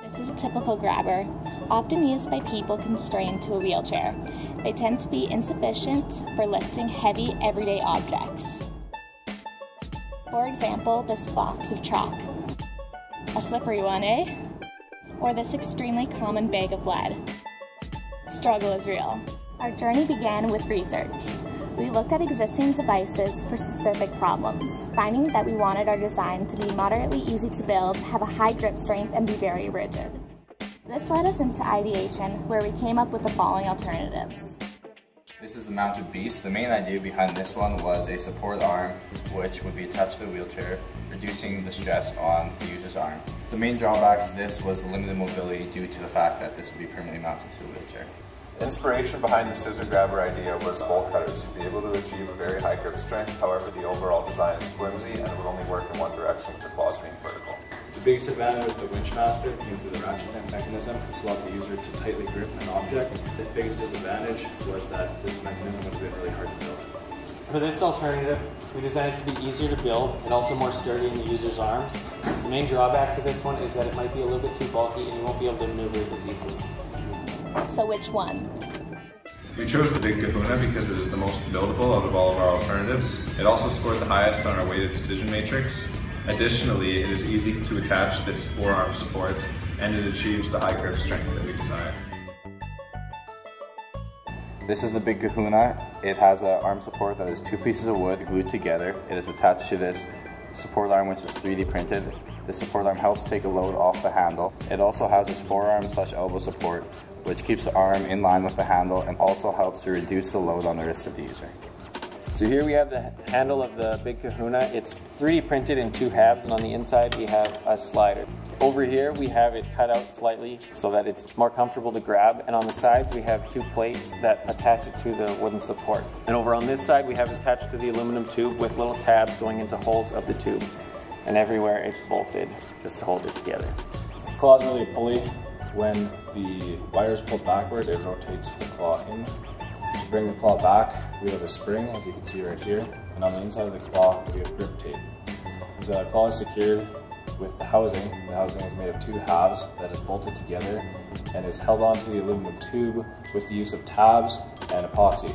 This is a typical grabber, often used by people constrained to a wheelchair. They tend to be insufficient for lifting heavy everyday objects. For example, this box of chalk. A slippery one, eh? Or this extremely common bag of lead. Struggle is real. Our journey began with research. We looked at existing devices for specific problems, finding that we wanted our design to be moderately easy to build, have a high grip strength, and be very rigid. This led us into ideation, where we came up with the following alternatives. This is the mounted beast. The main idea behind this one was a support arm which would be attached to the wheelchair, reducing the stress on the user's arm. The main drawbacks to this was the limited mobility due to the fact that this would be permanently mounted to the wheelchair. The inspiration behind the scissor grabber idea was bolt cutters to be able to achieve a very high grip strength. However, the overall design is flimsy and it would only work in one direction with the claws being vertical. The biggest advantage with the Winchmaster came through the ratchet mechanism. This allowed the user to tightly grip an object. The biggest disadvantage was that this mechanism would have been really hard to build. For this alternative, we designed it to be easier to build and also more sturdy in the user's arms. The main drawback to this one is that it might be a little bit too bulky and you won't be able to maneuver it as easily. So which one? We chose the Big Kahuna because it is the most buildable out of all of our alternatives. It also scored the highest on our weighted decision matrix. Additionally, it is easy to attach this forearm support and it achieves the high grip strength that we desire. This is the Big Kahuna. It has an arm support that is 2 pieces of wood glued together. It is attached to this support arm which is 3D printed. This support arm helps take a load off the handle. It also has this forearm/elbow support which keeps the arm in line with the handle and also helps to reduce the load on the wrist of the user. So here we have the handle of the Big Kahuna. It's 3D printed in 2 halves, and on the inside we have a slider. Over here we have it cut out slightly so that it's more comfortable to grab, and on the sides we have 2 plates that attach it to the wooden support. And over on this side we have it attached to the aluminum tube with little tabs going into holes of the tube. And everywhere it's bolted just to hold it together. The claw is really a pulley. When the wire is pulled backward, it rotates the claw in. To bring the claw back, we have a spring, as you can see right here, and on the inside of the claw, we have grip tape. The claw is secured with the housing. The housing is made of 2 halves that is bolted together and is held onto the aluminum tube with the use of tabs and epoxy.